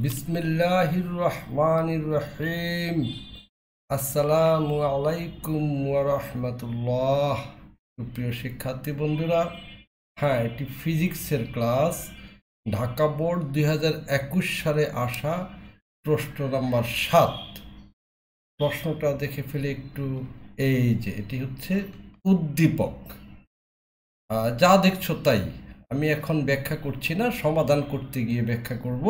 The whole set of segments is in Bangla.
বিসমিল্লাহির রহমানির রহিম। আসসালামু আলাইকুম ওয়া রাহমাতুল্লাহ। প্রিয় শিক্ষার্থী বন্ধুরা, হ্যাঁ, এটি ফিজিক্সের ক্লাস। ঢাকা বোর্ড 2021 সালে আসা প্রশ্ন নাম্বার 7। প্রশ্নটা দেখে ফেলে একটু। এই যে এটি হচ্ছে উদ্দীপক। যা দেখছো তাই আমি এখন ব্যাখ্যা করছি না, সমাধান করতে গিয়ে ব্যাখ্যা করব।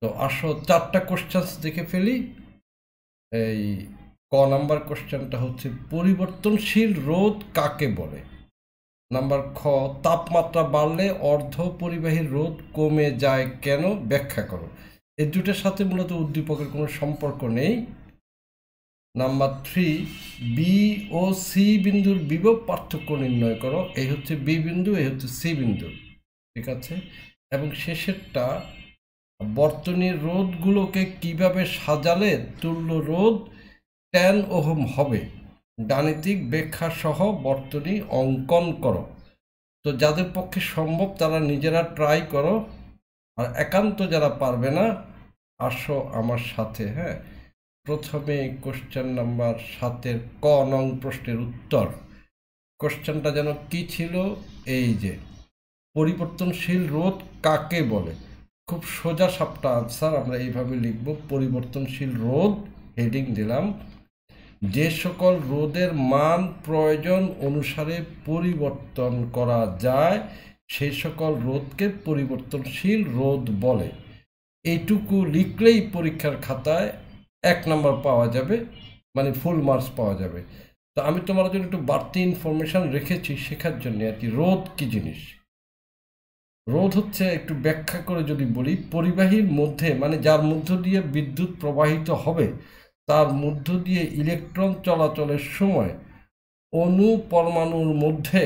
তো আসো 4টা কোশ্চেন দেখে ফেলি। এই নাম্বার কোশ্চেনটা হচ্ছে পরিবর্তনশীল রোধ কাকে বলে। নাম্বার খ, তাপমাত্রা বাড়লে অর্ধ পরিবাহী রোধ কমে যায় কেন, ব্যাখ্যা করো। এই দুটোর সাথে মূলত উদ্দীপকের কোনো সম্পর্ক নেই। নাম্বার 3, বি ও সি বিন্দুর বিভব পার্থক্য নির্ণয় করো। এই হচ্ছে বি বিন্দু, এই হচ্ছে সি বিন্দু, ঠিক আছে। এবং শেষেরটা, বর্তনীর রোধগুলোকে কিভাবে সাজালে তুল্য রোধ 10 ওহম হবে, গাণিতিক ব্যাখ্যা সহ বর্তনী অঙ্কন করো। তো যাদের পক্ষে সম্ভব তারা নিজেরা ট্রাই করো, আর একান্ত যারা পারবে না আসো আমার সাথে। হ্যাঁ, প্রথমে কোশ্চেন নাম্বার 7-এর ক নং প্রশ্নের উত্তর। কোশ্চেনটা যেন কি ছিল, এই যে পরিবর্তনশীল রোধ কাকে বলে। খুব সোজা সাপটা আনসার আমরা এইভাবে লিখব, পরিবর্তনশীল রোধ, হেডিং দিলাম, যে সকল রোধের মান প্রয়োজন অনুসারে পরিবর্তন করা যায় সেই সকল রোধকে পরিবর্তনশীল রোধ বলে। এইটুকু লিখলেই পরীক্ষার খাতায় 1 নম্বর পাওয়া যাবে, মানে ফুল মার্কস পাওয়া যাবে। তো আমি তোমার জন্য একটু বাড়তি ইনফরমেশন রেখেছি শেখার জন্য আর কি। রোধ কি জিনিস? রোধ হচ্ছে, একটু ব্যাখ্যা করে যদি বলি, পরিবাহীর মধ্যে, মানে যার মধ্য দিয়ে বিদ্যুৎ প্রবাহিত হবে তার মধ্য দিয়ে ইলেকট্রন চলাচলের সময় অণু পরমাণুর মধ্যে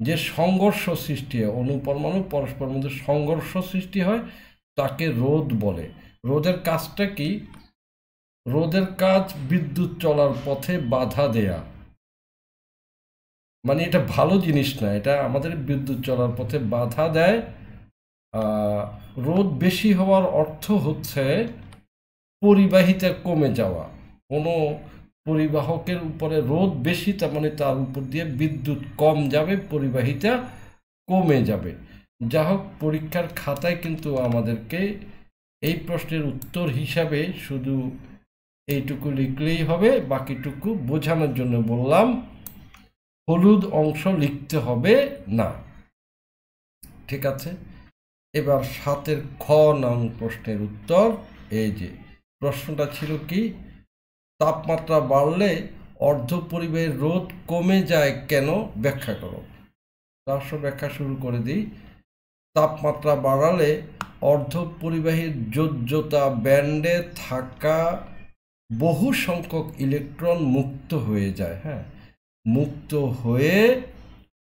যে সংঘর্ষ সৃষ্টি হয়, অণু পরমাণু পরস্পরের মধ্যে সংঘর্ষ সৃষ্টি হয়, তাকে রোধ বলে। রোধের কাজটা কি? রোধের কাজ বিদ্যুৎ চলার পথে বাধা দেয়া। মানে এটা ভালো জিনিস না, এটা আমাদের বিদ্যুৎ চলার পথে বাধা দেয়। রোধ বেশি হওয়ার অর্থ হচ্ছে পরিবাহিতা কমে যাওয়া। কোনো পরিবাহকের উপরে রোধ বেশি, তার মানে তার উপর দিয়ে বিদ্যুৎ কম যাবে, পরিবাহিতা কমে যাবে। যা হোক, পরীক্ষার খাতায় কিন্তু আমাদেরকে এই প্রশ্নের উত্তর হিসাবে শুধু এইটুকু লিখলেই হবে, বাকিটুকু বোঝানোর জন্য বললাম, হলুদ অংশ লিখতে হবে না, ঠিক আছে। এবার 7-এর খ নং প্রশ্নের উত্তর। এই যে প্রশ্নটা ছিল কি, তাপমাত্রা বাড়লে অর্ধপরিবাহীর রোধ কমে যায় কেন, ব্যাখ্যা করো। তার ব্যাখ্যা শুরু করে দিই। তাপমাত্রা বাড়ালে অর্ধপরিবাহীর যোজ্যতা ব্যান্ডে থাকা বহু সংখ্যক ইলেকট্রন মুক্ত হয়ে যায়। হ্যাঁ, মুক্ত হয়ে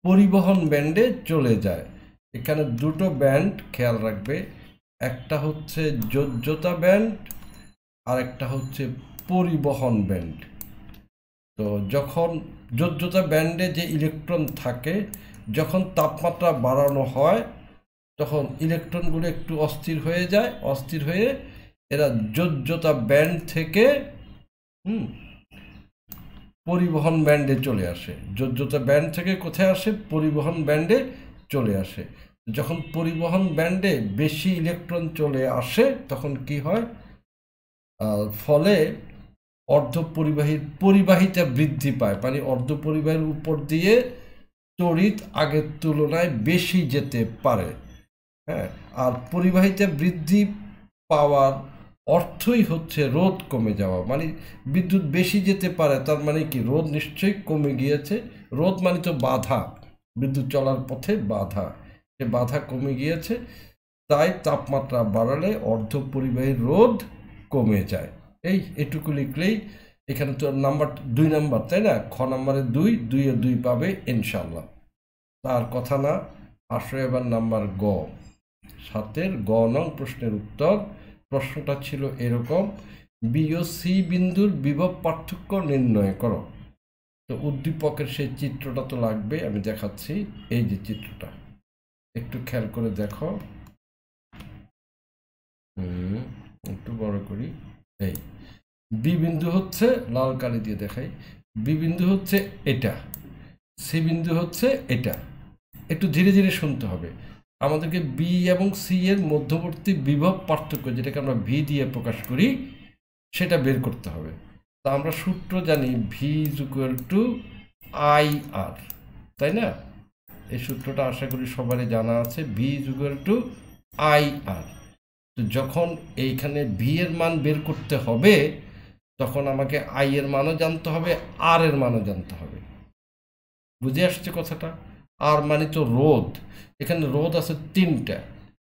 পরিবহন ব্যান্ডে চলে যায়। এখানে দুটো ব্যান্ড খেয়াল রাখবে, একটা হচ্ছে যোজ্যতা ব্যান্ড আর একটা হচ্ছে পরিবহন ব্যান্ড। তো যখন যোজ্যতা ব্যান্ডে যে ইলেকট্রন থাকে, যখন তাপমাত্রা বাড়ানো হয় তখন ইলেকট্রনগুলো একটু অস্থির হয়ে যায়, অস্থির হয়ে এরা যোজ্যতা ব্যান্ড থেকে পরিবহন ব্যান্ডে চলে আসে। যোজ্যতা ব্যান্ড থেকে কোথায় আসে? পরিবহন ব্যান্ডে চলে আসে। যখন পরিবহন ব্যান্ডে বেশি ইলেকট্রন চলে আসে তখন কি হয়? ফলে অর্ধপরিবাহীর পরিবাহিতা বৃদ্ধি পায়, মানে অর্ধপরিবাহীর উপর দিয়ে তড়িৎ আগের তুলনায় বেশি যেতে পারে। হ্যাঁ, আর পরিবাহিতা বৃদ্ধি পাওয়ার অর্থই হচ্ছে রোধ কমে যাওয়া, মানে বিদ্যুৎ বেশি যেতে পারে, তার মানে কি রোধ নিশ্চয়ই কমে গিয়েছে। রোধ মানে তো বাধা, বিদ্যুৎ চলার পথে বাধা, সে বাধা কমে গিয়েছে, তাই তাপমাত্রা বাড়ালে অর্ধপরিবাহীর রোধ কমে যায়। এটুকু লিখলেই, এখানে তো নাম্বার 2 নাম্বার, তাই না? খ নাম্বারে 2 পাবে ইনশাল্লাহ। তার কথা না, আসলে এবার নাম্বার গ, 7-এর গ নং প্রশ্নের উত্তর। প্রশ্নটা ছিল এরকম, বি ও সি বিন্দুর বিভব পার্থক্য নির্ণয় করো। তো উদ্দীপকের সেই চিত্রটা তো লাগবে, আমি দেখাচ্ছি। এই যে চিত্রটা একটু খেয়াল করে দেখো, একটু বড় করি। এই বি বিন্দু হচ্ছে, লাল কালি দিয়ে দেখাই, বি বিন্দু হচ্ছে এটা, সি বিন্দু হচ্ছে এটা। একটু ধীরে ধীরে শুনতে হবে। আমাদেরকে বি এবং সি এর মধ্যবর্তী বিভব পার্থক্য, যেটাকে আমরা ভি দিয়ে প্রকাশ করি, সেটা বের করতে হবে। তা আমরা সূত্র জানি V is equal to I R, তাই না? এই সূত্রটা আশা করি সবারই জানা আছে, V is equal to I R. তো যখন এইখানে ভি এর মান বের করতে হবে, তখন আমাকে আই এর মানও জানতে হবে, আর এর মানও জানতে হবে। বুঝে আসছে কথাটা? আর মানে তো রোধ। এখানে রোধ আছে তিনটা,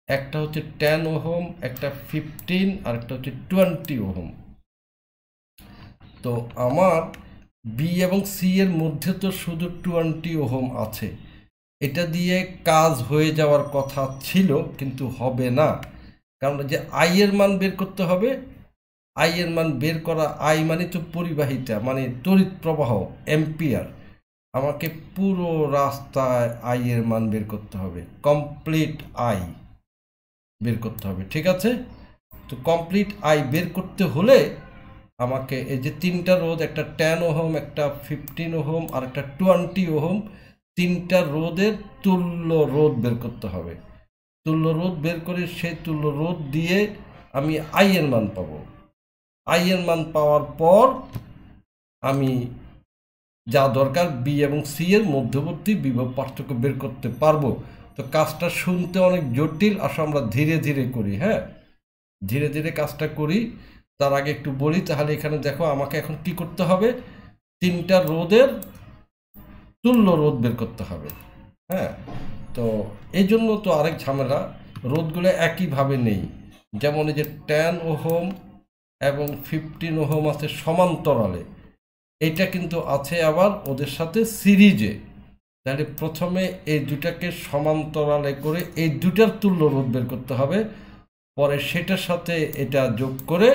একটা হচ্ছে 10 ওহম, একটা 15, আর একটা হচ্ছে 20 ওহম। তো আমার বি এবং সি এর মধ্যে তো শুধু 20 ওহম আছে। এটা দিয়ে কাজ হয়ে যাওয়ার কথা ছিল, কিন্তু হবে না। কারণ যে আই এর মান বের করতে হবে, আই এর মান বের করা, আই মানে তো পরিবাহিতা, মানে তড়িৎ প্রবাহ, অ্যাম্পিয়ার। আমাকে পুরো রাস্তায় আই এর মান বের করতে হবে, কমপ্লিট আই বের করতে হবে, ঠিক আছে? তো কমপ্লিট আই বের করতে হলে আমাকে এই যে তিনটা রোধ, একটা 10 ওহম, একটা 15 ওহম, আর একটা 20 ওহম, তিনটা রোধের তুল্য রোধ বের করতে হবে। তুল্য রোধ বের করে সেই তুল্য রোধ দিয়ে আমি আই এর মান পাবো। আই এর মান পাওয়ার পর আমি যা দরকার বি এবং সি এর মধ্যবর্তী বিভব পার্থক্য বের করতে পারবো। তো কাজটা শুনতে অনেক জটিল, আসলে আমরা ধীরে ধীরে করি। হ্যাঁ, ধীরে ধীরে কাজটা করি। তার আগে একটু বলি, তাহলে এখানে দেখো আমাকে এখন কি করতে হবে, তিনটা রোধের তুল্য রোধ বের করতে হবে। হ্যাঁ, তো এই জন্য তো আরেক ঝামেলা, রোধগুলো একইভাবে নেই। যেমন এই যে 10 ওহম এবং 15 ওহম আছে সমান্তরালে, এটা কিন্তু আছে আবার ওদের সাথে সিরিজে। তাহলে প্রথমে এই দুটাকে সমান্তরালে করে এই দুটার তুল্য রোধ বের করতে হবে, পরে সেটার সাথে এটা যোগ করে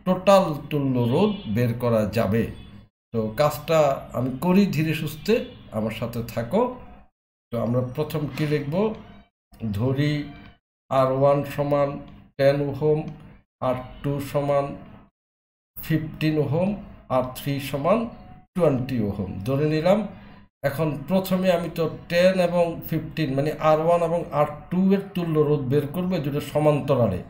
টোটাল তুল্য রোধ বের করা যাবে। তো কাজটা আমি করি ধীরে সুস্থে, আমার সাথে থাকো। তো আমরা প্রথম কি লিখব, ধরি R1 সমান 10 ওহম, R2 সমান 15 ওহম, R3 সমান 20 ওহম ধরে নিলাম। এখন প্রথমে আমি তো 10 এবং 15 মানে R1 এবং R2 এর তুল্য রোধ বের করবো, যেটা সমান্তরালে।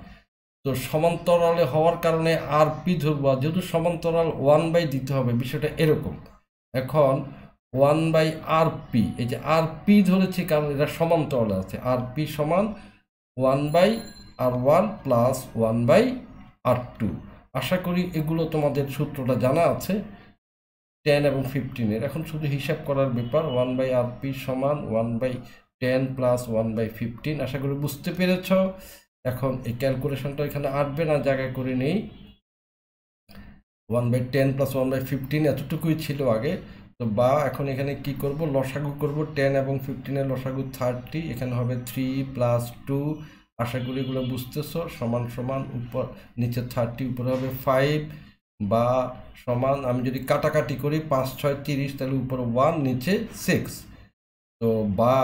তো সমান্তরালে হওয়ার কারণে আর পি ধরবো, যেহেতু সমান্তরাল 1/, দিতে হবে, বিষয়টা এরকম। এখন 1/RP, এই যে আর পি ধরেছি কারণ এটা সমান্তরালে আছে, আর পি সমান 1/R1 প্লাস 1/R2। আশা করি এগুলো তোমাদের সূত্রটা জানা আছে 10 এবং 15 এর। এখন শুধু হিসাব করার ব্যাপার, 1/RP সমান 1/10 প্লাস 1/15। আশা করি বুঝতে পেরেছ। এখন এই ক্যালকুলেশনটা এখানে আসবে না, জায়গায় করে নেই। 1/10 প্লাস 1/15 এতটুকুই ছিল আগে। তো বা এখন এখানে কি করব, লসাগু করব। 10 এবং 15 এর লসাগু 30, এখানে হবে 3 প্লাস 2। আশা করি এগুলো বুঝতেছো। সমান সমান উপর নিচে 30, উপরে হবে 5, বা সমান আমি যদি কাটাকাটি করি 5 6 30, তাহলে উপরে 1 নিচে 6। তো বা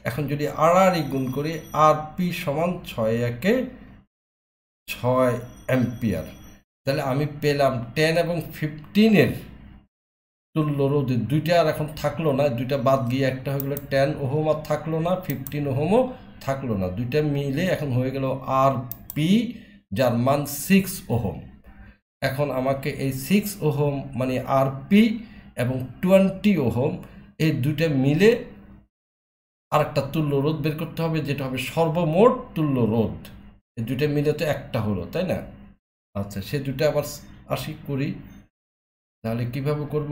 এখন যদি আর গুণ করি, আর পি সমান 6 একে 6 অ্যাম্পিয়ার। তাহলে আমি পেলাম 10 এবং 15 এর তুল্য রোধে দুইটা আর এখন থাকলো না, দুইটা বাদ গিয়ে একটা হয়ে গেলো 10 ওহম, আর থাকলো না 15 ওহমও থাকলো না, দুইটা মিলে এখন হয়ে গেল আর পি, যার মান 6 ওহম। এখন আমাকে এই 6 ওহম মানে আর পি এবং 20 ওহম এই দুইটা মিলে আরেকটা তুল্য রোধ বের করতে হবে, যেটা হবে সর্বমোট তুল্য রোধ। এই দুইটা মিলে তো একটা হলো, তাই না? আচ্ছা, সে দুটো আবার আসি করি। তাহলে কিভাবে করব,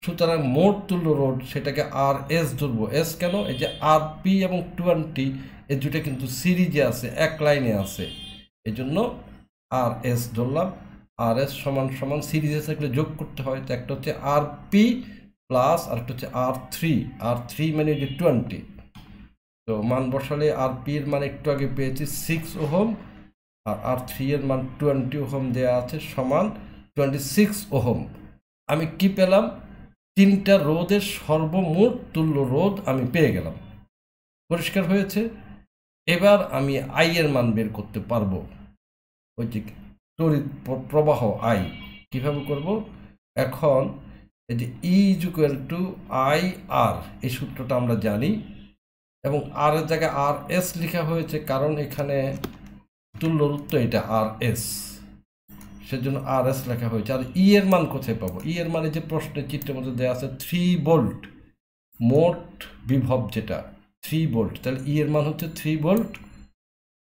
সুতরাং মোট তুল্য রোধ সেটাকে আর এস ধরবো। এস কেন, এই যে আর পি এবং 20 এই দুটো কিন্তু সিরিজে আছে, এক লাইনে আছে, এই জন্য আর এস ধরলাম। আর এস সমান সমান সিরিজে থাকলে যোগ করতে হয়, তো একটা হচ্ছে আর পি প্লাস আর একটা হচ্ছে আর থ্রি মানে যে 20। তো মান বসালে আর পি এর মান একটু আগে পেয়েছি 6 ওহম, আর আর3 এর মান 20 ওহম দেওয়া আছে, সমান 26 ওহম। আমি কি পেলাম, তিনটা রোধের সর্বমোট তুল্য রোধ আমি পেয়ে গেলাম। পরিষ্কার হয়েছে? এবার আমি আই এর মান বের করতে পারবো। ওই যে তড়িৎ প্রবাহ আই কীভাবে করব এখন এই যে ই ইজ ইকুয়াল টু আই আর এই সূত্রটা আমরা জানি এবং আর এর জায়গায় আর এস লেখা হয়েছে কারণ এখানে তুল্য রোধ তো এটা আর এস সেজন্য আর এস লেখা হয়েছে। আর ই এর মান কোথায় পাবো ই এর মানে যে প্রশ্নের চিত্রের মধ্যে দেওয়া আছে 3 ভোল্ট মোট বিভব যেটা 3 ভোল্ট তাহলে ই এর মান হচ্ছে 3 ভোল্ট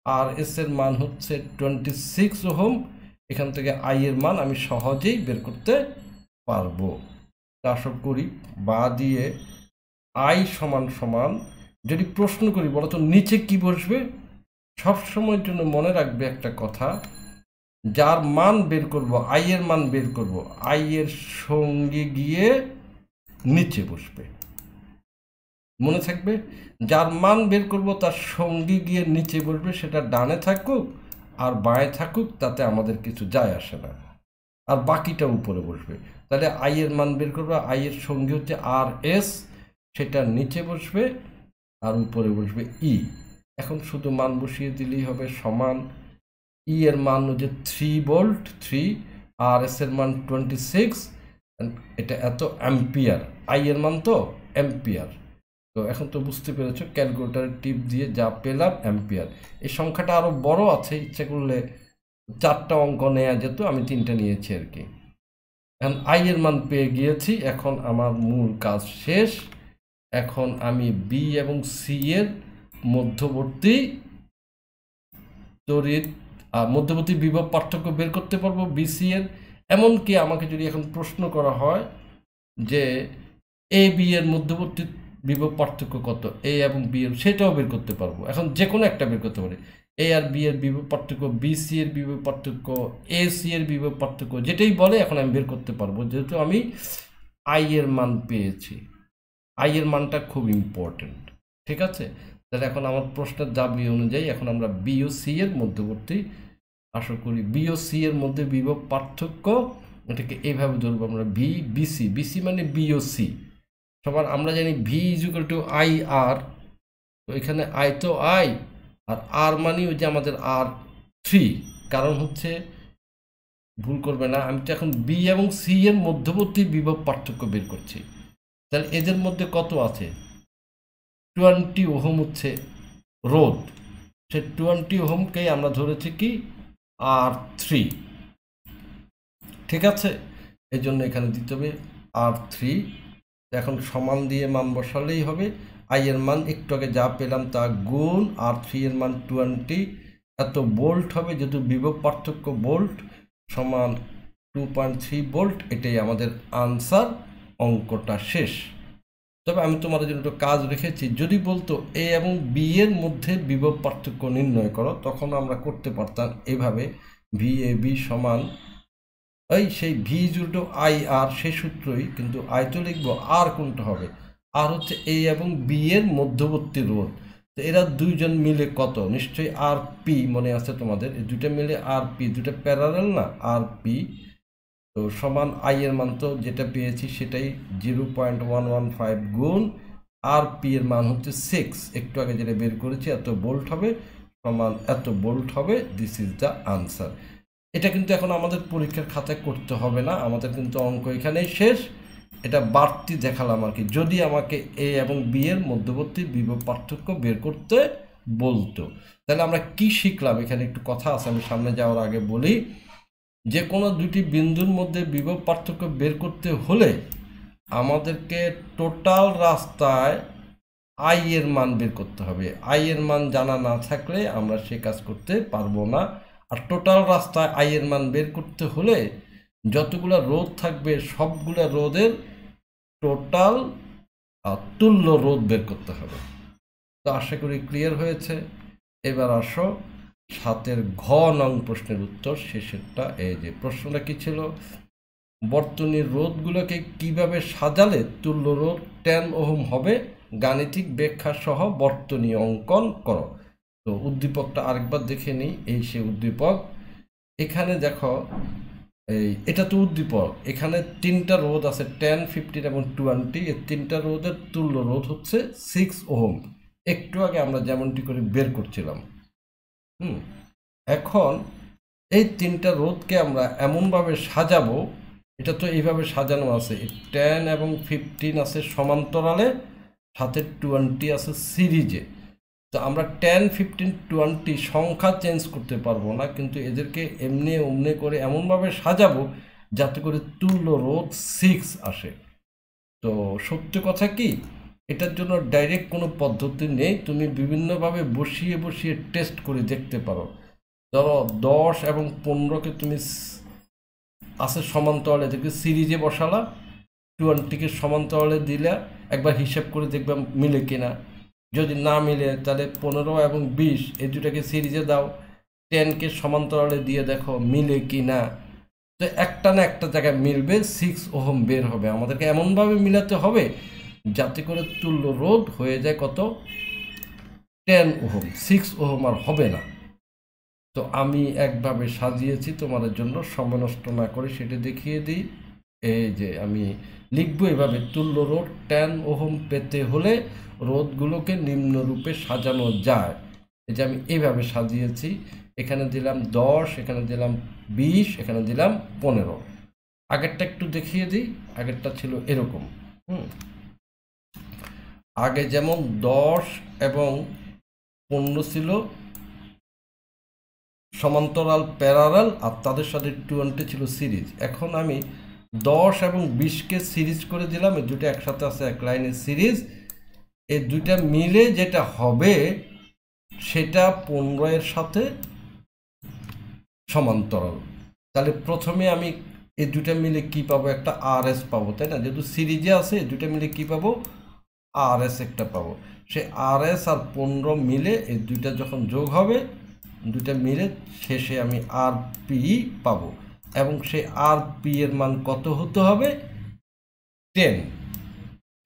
আর এস এর মান হচ্ছে 26 ওহম এখান থেকে আই এর মান আমি সহজেই বের করতে পারবো। আশা করি বা দিয়ে আই সমান সমান যদি প্রশ্ন করি বলো তো নিচে কি বসবে সব সময়ের জন্য মনে রাখবে একটা কথা যার মান বের করব আই এর মান বের করব আই এর সঙ্গে গিয়ে নিচে বসবে মনে থাকবে যার মান বের করব তার সঙ্গে গিয়ে নিচে বসবে সেটা ডানে থাকুক আর বাঁয়ে থাকুক তাতে আমাদের কিছু যায় আসে না আর বাকিটা উপরে বসবে তাহলে আই এর মান বের করবো আই এর সঙ্গে হচ্ছে আর এস সেটা নিচে বসবে আর উপরে বসবে ই এখন শুধু মান বসিয়ে দিলেই হবে সমান ই এর মান হচ্ছে 3 ভোল্ট 3 আর এস এর মান 26 এটা এত অ্যাম্পিয়ার আই এর মান তো অ্যাম্পিয়ার তো এখন তো বুঝতে পেরেছো ক্যালকুলেটারের টিপ দিয়ে যা পেলাম অ্যাম্পিয়ার এই সংখ্যাটা আরও বড় আছে ইচ্ছে করলে 4টা অঙ্ক নেওয়া যেত আমি 3টা নিয়েছি আর কি এখন আই এর মান পেয়ে গিয়েছি এখন আমার মূল কাজ শেষ এখন আমি বি এবং সি এর মধ্যবর্তী তড়িৎ মধ্যবর্তী বিভব পার্থক্য বের করতে পারবো বিসি এর এমনকি আমাকে যদি এখন প্রশ্ন করা হয় যে এ বি এর মধ্যবর্তী বিভব পার্থক্য কত এ এবং বি এর সেটাও বের করতে পারবো এখন যে কোনো একটা বের করতে পারি এ আর বি এর বিভব পার্থক্য বি সি এর বিভব পার্থক্য এ সি এর বিভব পার্থক্য যেটাই বলে এখন আমি বের করতে পারবো যেহেতু আমি আই এর মান পেয়েছি আই এর মানটা খুব ইম্পর্টেন্ট ঠিক আছে তাহলে এখন আমার প্রশ্নের দাবি অনুযায়ী এখন আমরা বি ও সি এর মধ্যবর্তী আশা করি বি ও সি এর মধ্যে বিভব পার্থক্য এটাকে এইভাবে ধরবো আমরা ভি বিসি বিসি মানে বি ও সি সবার আমরা জানি V is equal to I R তো এখানে আই তো আই আর আর মানে ওই যে আমাদের আর 3 কারণ হচ্ছে ভুল করবে না আমি তো এখন বি এবং সি এর মধ্যবর্তী বিভব পার্থক্য বের করছি তাহলে এদের মধ্যে কত আছে 20 ওহম হচ্ছে রোধ সে 20 ওহমকেই আমরা ধরেছি কি আর 3 ঠিক আছে এই জন্য এখানে দিতে হবে আর 3 এখন সমান দিয়ে মান বসালেই হবে আই এর মান একটু আগে যা পেলাম তা গুণ আর 3 এর মান 20 এত ভোল্ট হবে যেহেতু বিভব পার্থক্য ভোল্ট সমান 2.3 ভোল্ট এটাই আমাদের আনসার অঙ্কটা শেষ তবে আমি তোমাদের জন্য একটু কাজ রেখেছি যদি বলতো এ এবং বি এর মধ্যে বিভব পার্থক্য নির্ণয় করো তখন আমরা করতে পারতাম এভাবে ভি এ বি সমান এই সেই ভি জুটো আই আর সেই সূত্রই কিন্তু আই তো লিখবো আর কোনটা হবে আর হচ্ছে এ এবং বি এর মধ্যবর্তী রোধ তো এরা দুইজন মিলে কত নিশ্চয়ই আর পি মনে আছে তোমাদের এই দুইটা মিলে আর পি দুটা প্যারালাল না আর পি তো সমান আই এর মান তো যেটা পেয়েছি সেটাই 0.115 গুণ আর পি এর মান হচ্ছে 6 একটু আগে যেটা বের করেছি এত ভোল্ট হবে সমান এত ভোল্ট হবে দিস ইজ দ্য আনসার এটা কিন্তু এখন আমাদের পরীক্ষার খাতায় করতে হবে না আমাদের কিন্তু অঙ্ক এখানেই শেষ এটা বাড়তি দেখালাম আর কি যদি আমাকে এ এবং বি এর মধ্যবর্তী বিভব পার্থক্য বের করতে বলতো তাহলে আমরা কি শিখলাম এখানে একটু কথা আছে আমি সামনে যাওয়ার আগে বলি যে কোনো দুটি বিন্দুর মধ্যে বিভব পার্থক্য বের করতে হলে আমাদেরকে টোটাল রাস্তায় আই এর মান বের করতে হবে আই এর মান জানা না থাকলে আমরা সে কাজ করতে পারবো না আর টোটাল রাস্তায় আই এর মান বের করতে হলে যতগুলো রোধ থাকবে সবগুলো রোধের টোটাল তুল্য রোধ বের করতে হবে তো আশা করি ক্লিয়ার হয়েছে এবার আসো 7-এর ঘ নং প্রশ্নের উত্তর শেষেরটা এই যে প্রশ্নটা কি ছিল বর্তনীর রোধগুলোকে কিভাবে সাজালে তুল্য রোধ 10 ওহম হবে গাণিতিক ব্যাখ্যা সহ বর্তনী অঙ্কন করো তো উদ্দীপকটা আরেকবার দেখে নিই এই সে উদ্দীপক এখানে দেখো এই এটা তো উদ্দীপক এখানে 3টা রোধ আছে 10 15 এবং 20 এই 3টা রোধের তুল্য রোধ হচ্ছে 6 ওহম একটু আগে আমরা যেমনটি করে বের করছিলাম এখন এই তিনটা রোধকে আমরা এমনভাবে সাজাবো, এটা তো এইভাবে সাজানো আছে, 10 এবং 15 আছে সমান্তরালে, সাথে 20 আছে সিরিজে। তো আমরা 10, 15, 20 সংখ্যা চেঞ্জ করতে পারবো না, কিন্তু এদেরকে এমনি অমনি করে এমনভাবে সাজাবো যাতে করে তুল্য রোধ 6 আসে। তো সত্যি কথা কি, এটার জন্য ডাইরেক্ট কোনো পদ্ধতি নেই, তুমি বিভিন্নভাবে বসিয়ে বসিয়ে টেস্ট করে দেখতে পারো। ধরো 10 এবং 15কে তুমি আছে সমান্তরালে থেকে সিরিজে বসালা, 20কে সমান্তরালে দিলে একবার হিসাব করে দেখবে মিলে কিনা। যদি না মিলে তাহলে 15 এবং 20 এই দুটাকে সিরিজে দাও, 10কে সমান্তরালে দিয়ে দেখো মিলে কিনা। তো একটা না একটা জায়গায় মিলবে, 6 ওহম বের হবে। আমাদেরকে এমনভাবে মিলাতে হবে যাতে করে তুল্য রোধ হয়ে যায় কত, 10 ওহম, 6 ওহম আর হবে না। তো আমি একভাবে সাজিয়েছি তোমাদের জন্য, সময় নষ্ট না করে সেটা দেখিয়ে দিই। এই যে আমি লিখবো এভাবে, তুল্য রোধ 10 ওহম পেতে হলে রোধগুলোকে নিম্নরূপে সাজানো যায়। এই যে আমি এইভাবে সাজিয়েছি, এখানে দিলাম 10, এখানে দিলাম 20, এখানে দিলাম 15। আগেরটা একটু দেখিয়ে দিই, আগেরটা ছিল এরকম। আগে যেমন 10 এবং 15 ছিল সমান্তরাল প্যারালাল, আর তাদের সাথে 20 ছিল সিরিজ। এখন আমি 10 এবং 20কে সিরিজ করে দিলাম, এই দুটো একসাথে আছে এক লাইনে সিরিজ। এই দুইটা মিলে যেটা হবে সেটা 15 এর সাথে সমান্তরাল। তাহলে প্রথমে আমি এই দুটা মিলে কি পাবো, একটা আর এস পাবো, তাই না? যেহেতু সিরিজে আছে, এই দুটা মিলে কি পাবো, আর এস একটা পাবো। সে আর এস আর 15 মিলে এই দুইটা যখন যোগ হবে, দুইটা মিলে শেষে আমি আর পি পাবো। এবং সেই আর পি এর মান কত হতে হবে,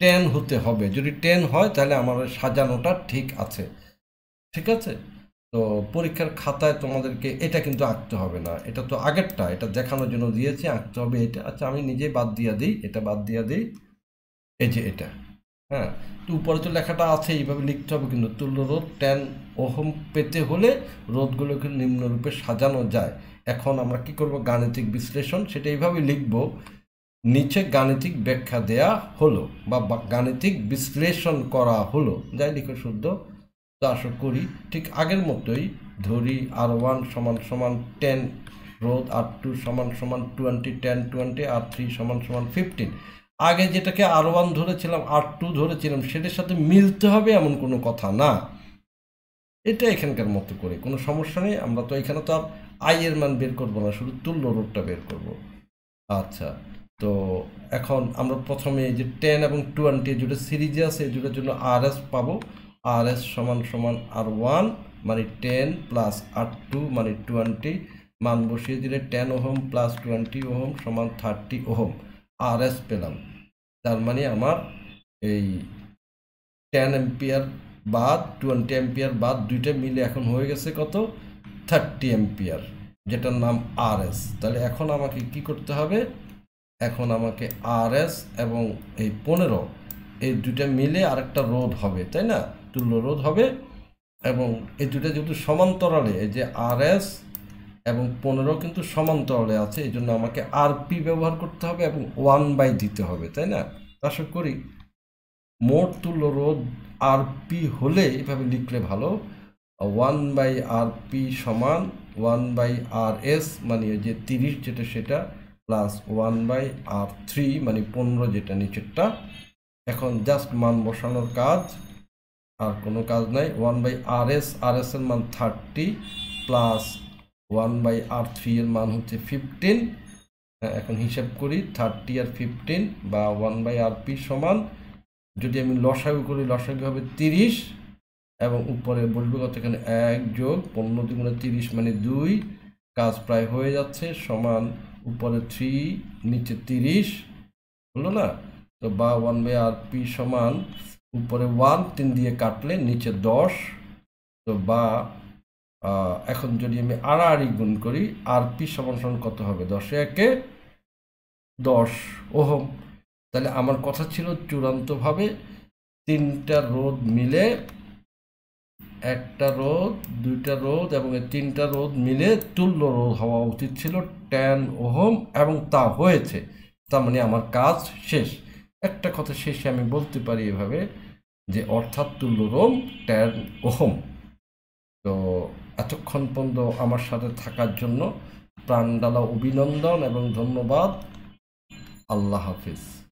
10 হতে হবে। যদি 10 হয় তাহলে আমার সাজানোটা ঠিক আছে। ঠিক আছে? তো পরীক্ষার খাতায় তোমাদেরকে এটা কিন্তু আঁকতে হবে না, এটা তো আগেরটা, এটা দেখানোর জন্য দিয়েছি, আঁকতে হবে এটা। আচ্ছা আমি নিজেই বাদ দিয়ে দিই, এটা বাদ দিয়ে দিই, এই যে এটা। হ্যাঁ, তো উপরে তো লেখাটা আছে, এইভাবে লিখতে হবে কিন্তু, তুল্য রোধ 10 ওহম পেতে হলে রোধগুলোকে নিম্নরূপে সাজানো যায়। এখন আমরা কি করব, গাণিতিক বিশ্লেষণ, সেটা এইভাবে লিখব, নিচে গাণিতিক ব্যাখ্যা দেয়া হলো বা গাণিতিক বিশ্লেষণ করা হলো, যাই লিখো শুদ্ধ। তো আশা করি ঠিক আগের মতোই ধরি R1 সমান সমান 10 রোধ, R2 সমান সমান 20, 10, 20, R3 সমান সমান 15। আগে যেটাকে R1 ধরেছিলাম, R2 ধরেছিলাম, সেটার সাথে মিলতে হবে এমন কোনো কথা না। এটা এখানকার মতো করে কোনো সমস্যা নেই। আমরা তো এখানে তো আর আই এর মান বের করবো না, শুধু তুল্য রোধটা বের করব। আচ্ছা, তো এখন আমরা প্রথমে এই যে 10 এবং 20 যেটা সিরিজে আছে, এই দুটোর জন্য আর এস পাবো। আর এস সমান সমান R1 মানে 10 প্লাস R2 মানে 20, মান বসিয়ে দিলে 10 ওহম প্লাস 20 ওহম সমান 30 ওহম আর এস পেলাম। তার মানে আমার এই 10 এম্পিয়ার বাদ 20 এম্পিয়ার বাদ দুইটা মিলে এখন হয়ে গেছে কত, 30 এম্পিয়ার, যেটার নাম আর এস। তাহলে এখন আমাকে কি করতে হবে, এখন আমাকে আর এস এবং এই 15 এই দুইটা মিলে আরেকটা রোধ হবে, তাই না? তুল্য রোধ হবে। এবং এই দুটা যেহেতু সমান্তরালে, এই যে আর এস এবং 15 কিন্তু সমান্তরালে আছে, এই জন্য আমাকে আর পি ব্যবহার করতে হবে এবং 1/, দিতে হবে, তাই না? আশা করি মোট তুল্য রোধ আর পি হলে এভাবে লিখলে ভালো, 1/RP সমান 1/RS মানে যে 30 যেটা সেটা, প্লাস 1/R3 মানে 15 যেটা নিচেরটা। এখন জাস্ট মান বসানোর কাজ, আর কোনো কাজ নাই। 1/RS, RS এর মান 30 প্লাস 1/R3 এর মান হচ্ছে 15। এখন হিসাব করি 30 আর 15 বা 1/RP সমান, যদি আমি লসাগু করি, লসাগু হবে 30 এবং উপরে বসবে কত, এখানে 1 যোগ 15 দুগুণে 30 মানে 2, কাজ প্রায় হয়ে যাচ্ছে, সমান উপরে 3 নিচে 30 হলো না? তো বা 1/RP সমান উপরে 1 3 দিয়ে কাটলে নিচে 10। তো বা এখন যদি আমি আড়াআড়ি গুণ করি, RP সমান সমান কত হবে, 10 একে 10 ওহম। তাহলে আমার কথা ছিল চূড়ান্তভাবে তিনটা রোধ মিলে একটা রোধ, দুইটা রোধ এবং এই তিনটা রোধ মিলে তুল্য রোধ হওয়া উচিত ছিল 10 ওহম, এবং তা হয়েছে। তার মানে আমার কাজ শেষ। একটা কথা শেষে আমি বলতে পারি এভাবে যে অর্থাৎ তুল্য রোধ 10 ওহম। তো এতক্ষণ পর্যন্ত আমার সাথে থাকার জন্য প্রাণডালা অভিনন্দন এবং ধন্যবাদ। আল্লাহ হাফিজ।